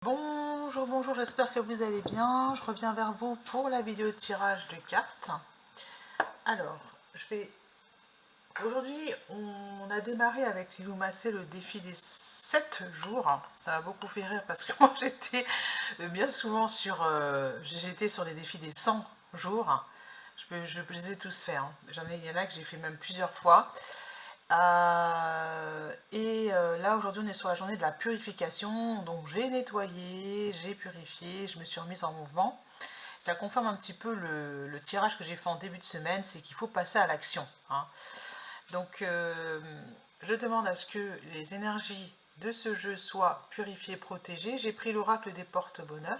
Bonjour, bonjour, j'espère que vous allez bien. Je reviens vers vous pour la vidéo de tirage de cartes. Alors, aujourd'hui, on a démarré avec Lilou Massé le défi des 7 jours. Ça m'a beaucoup fait rire parce que moi j'étais bien souvent j'étais sur les défis des 100 jours. Je les ai tous faits, hein. Il y en a que j'ai fait même plusieurs fois. Là aujourd'hui on est sur la journée de la purification, donc j'ai nettoyé, j'ai purifié, je me suis remise en mouvement. Ça confirme un petit peu le tirage que j'ai fait en début de semaine, c'est qu'il faut passer à l'action, hein. Donc je demande à ce que les énergies de ce jeu soient purifiées, protégées. J'ai pris l'oracle des porte-bonheur.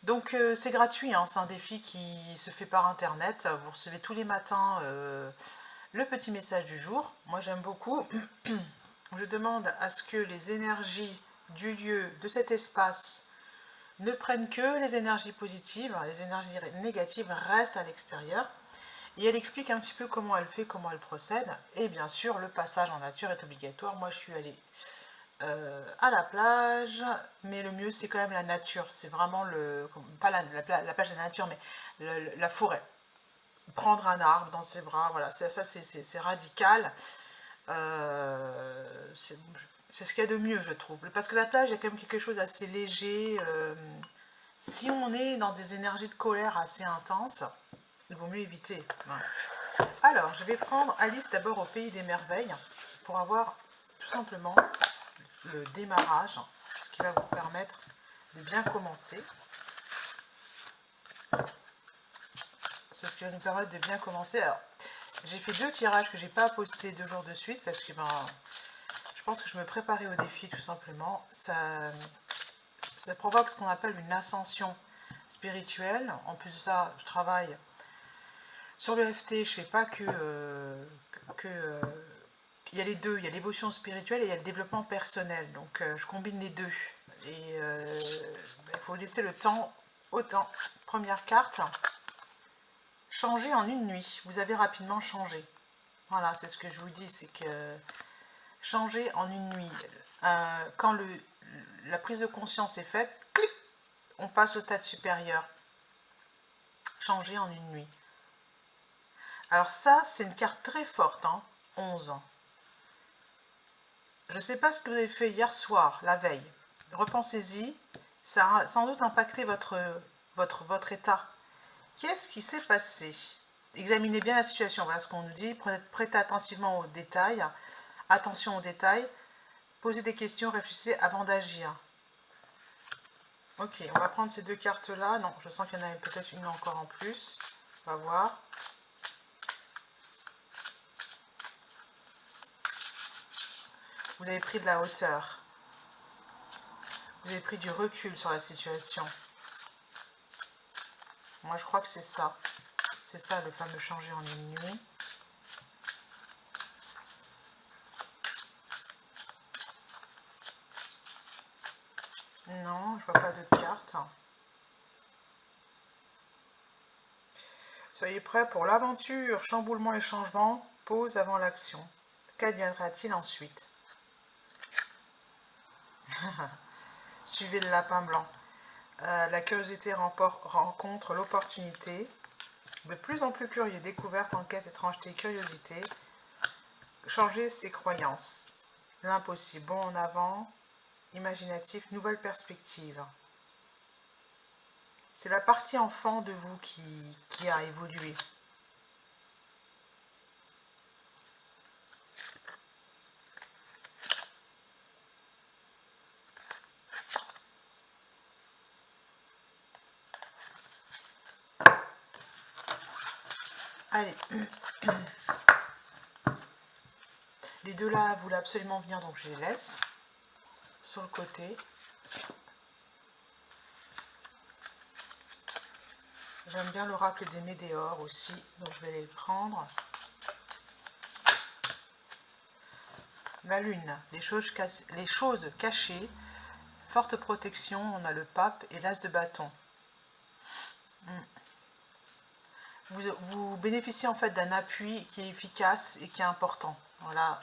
Donc c'est gratuit, hein, c'est un défi qui se fait par internet. Vous recevez tous les matins le petit message du jour. Moi j'aime beaucoup. Je demande à ce que les énergies du lieu, de cet espace, ne prennent que les énergies positives. Les énergies négatives restent à l'extérieur. Et elle explique un petit peu comment elle fait, comment elle procède. Et bien sûr, le passage en nature est obligatoire. Moi, je suis allée à la plage, mais le mieux, c'est quand même la nature. C'est vraiment pas la plage de la nature, mais la forêt. Prendre un arbre dans ses bras, voilà, c'est radical. C'est ce qu'il y a de mieux, je trouve. Parce que la plage, il y a quand même quelque chose d'assez léger. Si on est dans des énergies de colère assez intenses, il vaut mieux éviter. Ouais. Alors, je vais prendre Alice d'abord au Pays des Merveilles pour avoir tout simplement le démarrage, ce qui va vous permettre de bien commencer. C'est ce qui va nous permettre de bien commencer. Alors, j'ai fait 2 tirages que j'ai pas postés 2 jours de suite parce que je pense que je me préparais au défi tout simplement. Ça provoque ce qu'on appelle une ascension spirituelle. En plus de ça, je travaille sur le FT, je fais pas il y a les deux, il y a l'évolution spirituelle et il y a le développement personnel. Donc je combine les deux. Et il faut laisser le temps au temps. Première carte, changer en une nuit. Vous avez rapidement changé. Voilà, c'est ce que je vous dis, c'est que changer en une nuit. Quand la prise de conscience est faite, clic, on passe au stade supérieur. Changer en une nuit. Alors ça, c'est une carte très forte, hein, 11 ans. Je ne sais pas ce que vous avez fait hier soir, la veille. Repensez-y, ça a sans doute impacté votre état. Qu'est-ce qui s'est passé? Examinez bien la situation, voilà ce qu'on nous dit. Prêtez attentivement aux détails. Attention aux détails. Posez des questions, réfléchissez avant d'agir. Ok, on va prendre ces 2 cartes-là. Non, je sens qu'il y en a peut-être une encore en plus. On va voir. Vous avez pris de la hauteur. Vous avez pris du recul sur la situation. Moi, je crois que c'est ça. C'est ça, le fameux changer en une nuit. Non, je vois pas d'autres cartes. Soyez prêts pour l'aventure, chamboulement et changement, pause avant l'action. Qu'adviendra-t-il ensuite? Suivez le lapin blanc. La curiosité rencontre l'opportunité. De plus en plus curieux, découverte, enquête, étrangeté, curiosité. Changer ses croyances. L'impossible, bon en avant, imaginatif, nouvelle perspective. C'est la partie enfant de vous qui a évolué. Allez. Les deux là voulaient absolument venir, donc je les laisse sur le côté. J'aime bien l'oracle des météores aussi, donc je vais les prendre. La lune, les choses cachées, forte protection, on a le pape et l'as de bâton. Vous bénéficiez en fait d'un appui qui est efficace et qui est important. Voilà.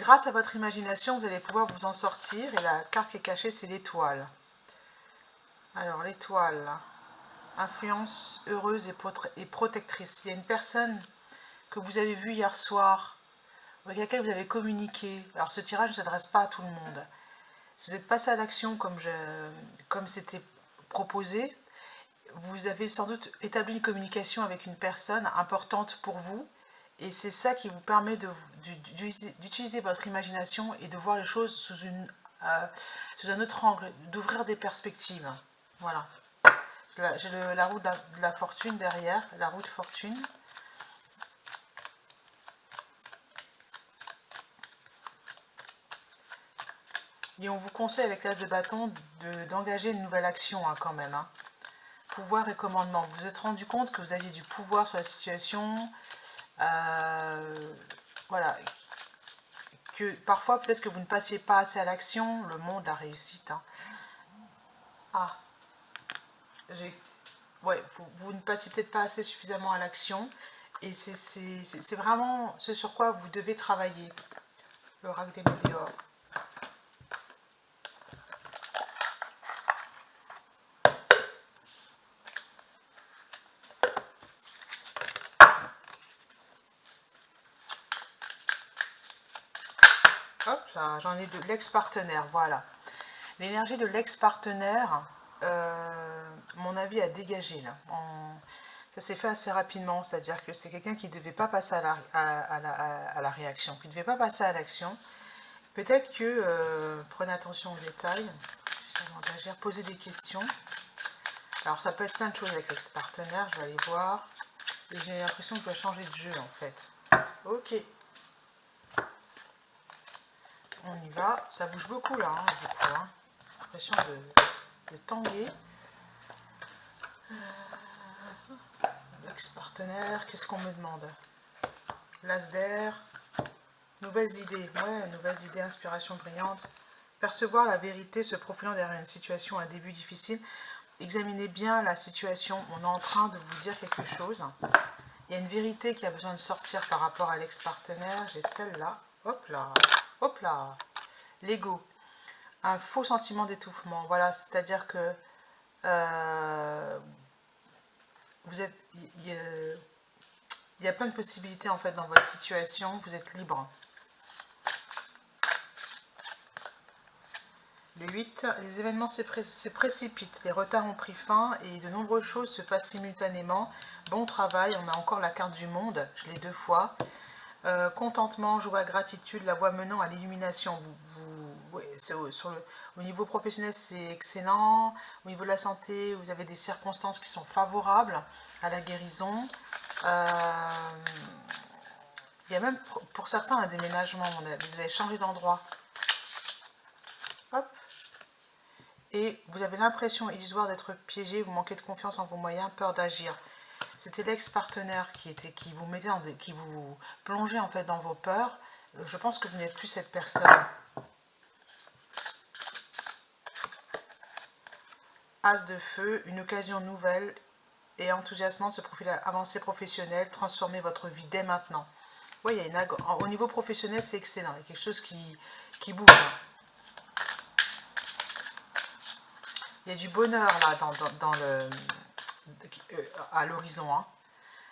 grâce à votre imagination, vous allez pouvoir vous en sortir. Et la carte qui est cachée, c'est l'étoile. Alors, l'étoile, influence heureuse et protectrice. Il y a une personne que vous avez vue hier soir, avec laquelle vous avez communiqué. Alors, ce tirage ne s'adresse pas à tout le monde. Si vous êtes passé à l'action comme c'était proposé, vous avez sans doute établi une communication avec une personne importante pour vous. Et c'est ça qui vous permet d'utiliser votre imagination et de voir les choses sous un autre angle, d'ouvrir des perspectives. Voilà. J'ai la roue de la fortune derrière, la roue de fortune. Et on vous conseille avec l'as de bâton d'engager une nouvelle action hein, quand même. Hein. Pouvoir et commandement. Vous vous êtes rendu compte que vous aviez du pouvoir sur la situation. Voilà. Que parfois peut-être que vous ne passiez pas assez à l'action. Le monde, la réussite. Hein. Ah. Ouais, vous ne passez peut-être pas assez suffisamment à l'action. Et c'est vraiment ce sur quoi vous devez travailler. L'oracle des météores. Hop là, j'en ai de l'ex-partenaire, voilà. L'énergie de l'ex-partenaire, mon avis, a dégagé là. Ça s'est fait assez rapidement, c'est-à-dire que c'est quelqu'un qui ne devait pas passer à la réaction, qui ne devait pas passer à l'action. Peut-être que, prenez attention aux détails, poser des questions. Alors ça peut être plein de choses avec l'ex-partenaire, je vais aller voir. Et j'ai l'impression que je dois changer de jeu en fait. Ok. On y va, ça bouge beaucoup là, hein, du coup, hein. L'impression de tanguer. Ex-partenaire, qu'est-ce qu'on me demande? L'as d'air, nouvelles idées, ouais, nouvelles idées, inspiration brillante. Percevoir la vérité se profilant derrière une situation, un début difficile. Examinez bien la situation, on est en train de vous dire quelque chose. Il y a une vérité qui a besoin de sortir par rapport à l'ex-partenaire, j'ai celle-là, hop là, l'ego. Un faux sentiment d'étouffement, voilà, c'est-à-dire que vous êtes, il y a plein de possibilités en fait dans votre situation, vous êtes libre. Le 8, les événements se précipitent, les retards ont pris fin et de nombreuses choses se passent simultanément. Bon travail, on a encore la carte du monde, je l'ai 2 fois. Contentement, joie, gratitude, la voie menant à l'illumination. Ouais, au niveau professionnel, c'est excellent. Au niveau de la santé, vous avez des circonstances qui sont favorables à la guérison. Il y a même pour certains un déménagement. Vous avez changé d'endroit. Hop. Et vous avez l'impression illusoire d'être piégé, vous manquez de confiance en vos moyens, peur d'agir. C'était l'ex-partenaire qui vous plongeait en fait dans vos peurs. Je pense que vous n'êtes plus cette personne. As de feu, une occasion nouvelle et enthousiasmante se profile à avancée professionnelle, transformez votre vie dès maintenant. Oui, au niveau professionnel, c'est excellent, il y a quelque chose qui bouge. Il y a du bonheur là à l'horizon. Hein.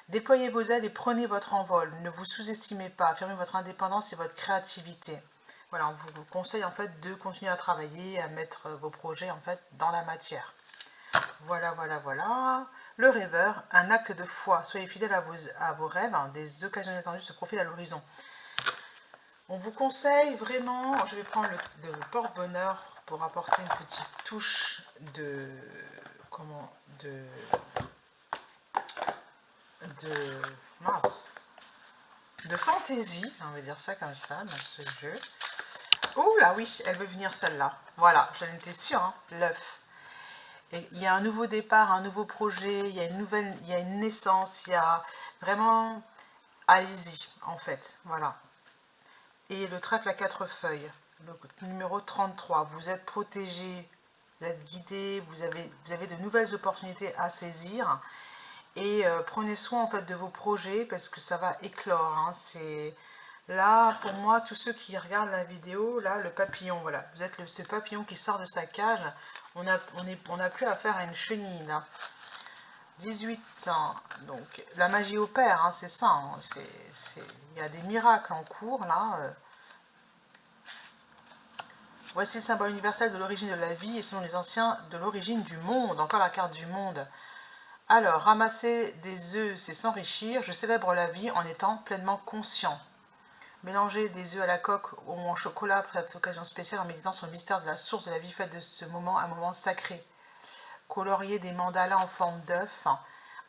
Déployez vos ailes et prenez votre envol. Ne vous sous-estimez pas. Affirmez votre indépendance et votre créativité. Voilà, on vous conseille en fait de continuer à travailler, à mettre vos projets en fait dans la matière. Voilà. Le rêveur, un acte de foi. Soyez fidèle à vos rêves. Hein. Des occasions inattendues se profilent à l'horizon. On vous conseille vraiment, je vais prendre le porte-bonheur pour apporter une petite touche de fantaisie, on va dire ça comme ça, dans ce jeu. Oh là oui, elle veut venir celle-là. Voilà, j'en étais sûre, hein, l'œuf. Et il y a un nouveau départ, un nouveau projet, il y a une naissance, il y a vraiment, allez-y, en fait, voilà. Et le trèfle à 4 feuilles, le numéro 33, vous êtes protégé, vous êtes guidé, vous avez de nouvelles opportunités à saisir. Et prenez soin en fait de vos projets parce que ça va éclore. Hein. Là, pour moi, tous ceux qui regardent la vidéo, là, le papillon, voilà. Vous êtes ce papillon qui sort de sa cage. On n'a plus affaire à une chenille, là. 18 ans. Donc, la magie opère, hein, c'est ça. Hein, il y a des miracles en cours, là. Voici le symbole universel de l'origine de la vie et selon les anciens, de l'origine du monde. Encore la carte du monde. Alors, ramasser des œufs, c'est s'enrichir. Je célèbre la vie en étant pleinement conscient. Mélanger des œufs à la coque ou en chocolat pour cette occasion spéciale en méditant sur le mystère de la source de la vie, faites de ce moment un moment sacré. Colorier des mandalas en forme d'œuf.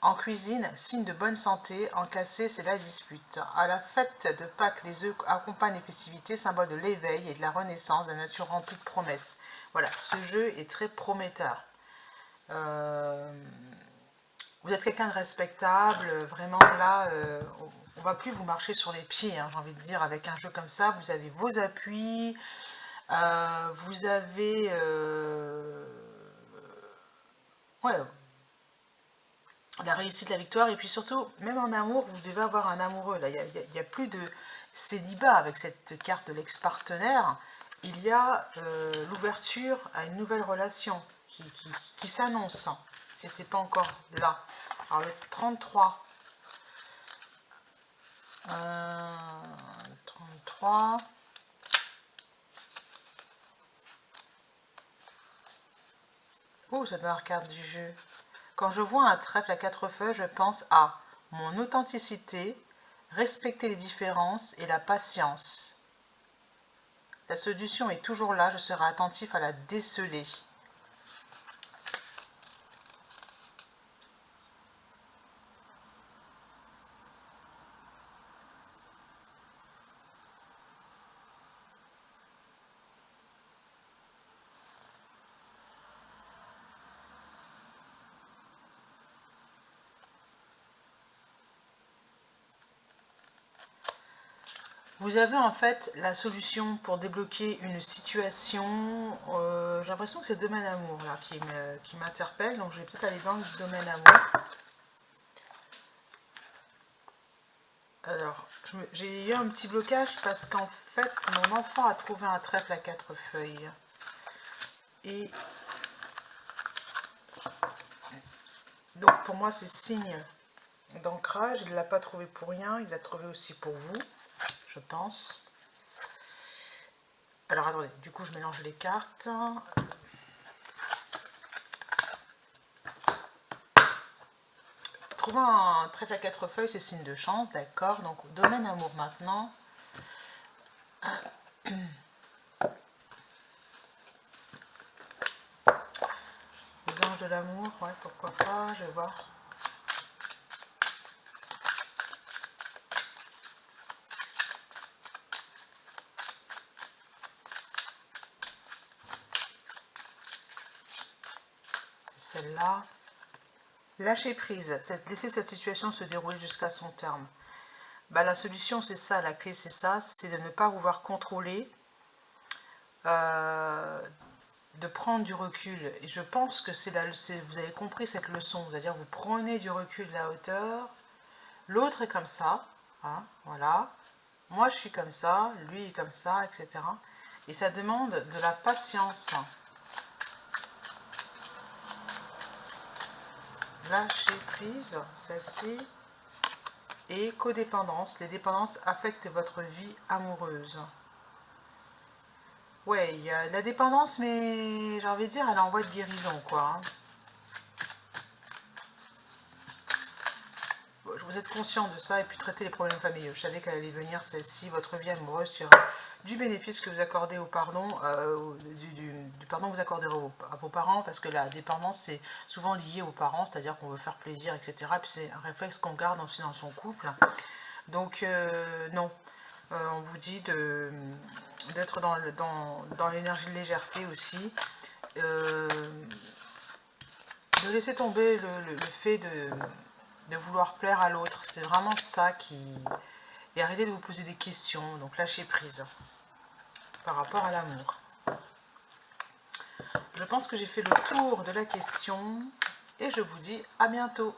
En cuisine, signe de bonne santé. En cassé, c'est la dispute. À la fête de Pâques, les œufs accompagnent les festivités, symbole de l'éveil et de la renaissance, de la nature remplie de promesses. Voilà, ce jeu est très prometteur. Vous êtes quelqu'un de respectable, vraiment là, on va plus vous marcher sur les pieds, hein, j'ai envie de dire, avec un jeu comme ça. Vous avez vos appuis, vous avez ouais, la réussite, la victoire, et puis surtout, même en amour, vous devez avoir un amoureux. Là, il n'y a plus de célibat avec cette carte de l'ex-partenaire. Il y a l'ouverture à une nouvelle relation qui s'annonce, si ce n'est pas encore là. Alors le 33. 33. Oh, c'est la dernière carte du jeu. Quand je vois un trèfle à 4 feuilles, je pense à mon authenticité, respecter les différences et la patience. La solution est toujours là, je serai attentif à la déceler. Vous avez en fait la solution pour débloquer une situation. J'ai l'impression que c'est le domaine amour là qui m'interpelle, donc je vais peut-être aller dans le domaine amour. Alors, j'ai eu un petit blocage parce qu'en fait, mon enfant a trouvé un trèfle à 4 feuilles. Et donc pour moi, c'est signe d'ancrage. Il ne l'a pas trouvé pour rien, il l'a trouvé aussi pour vous, je pense. Alors attendez, du coup je mélange les cartes. Trouver un trèfle à 4 feuilles, c'est signe de chance, d'accord. Donc domaine amour maintenant. Les anges de l'amour, ouais, pourquoi pas, je vais voir. C'est celle-là. Lâcher prise, laisser cette situation se dérouler jusqu'à son terme. Bah, la solution, c'est ça, la clé, c'est ça, c'est de ne pas vouloir contrôler, de prendre du recul. Et je pense que vous avez compris cette leçon, c'est-à-dire vous prenez du recul de la hauteur, l'autre est comme ça, hein, voilà, moi je suis comme ça, lui est comme ça, etc. Et ça demande de la patience. Lâcher prise, celle-ci. Et codépendance. Les dépendances affectent votre vie amoureuse. Ouais, il y a la dépendance, mais j'ai envie de dire, elle est en voie de guérison, quoi. Vous êtes conscient de ça et puis traiter les problèmes familiaux. Je savais qu'elle allait venir, celle-ci, votre vie amoureuse, tu auras du bénéfice que vous accordez au pardon, du pardon que vous accorderez à vos parents, parce que la dépendance, c'est souvent lié aux parents, c'est-à-dire qu'on veut faire plaisir, etc. Puis c'est un réflexe qu'on garde aussi dans son couple. Donc, non. On vous dit d'être dans l'énergie de légèreté aussi. De laisser tomber le fait de vouloir plaire à l'autre. C'est vraiment ça qui... Et arrêtez de vous poser des questions. Donc lâchez prise par rapport à l'amour. Je pense que j'ai fait le tour de la question. Et je vous dis à bientôt.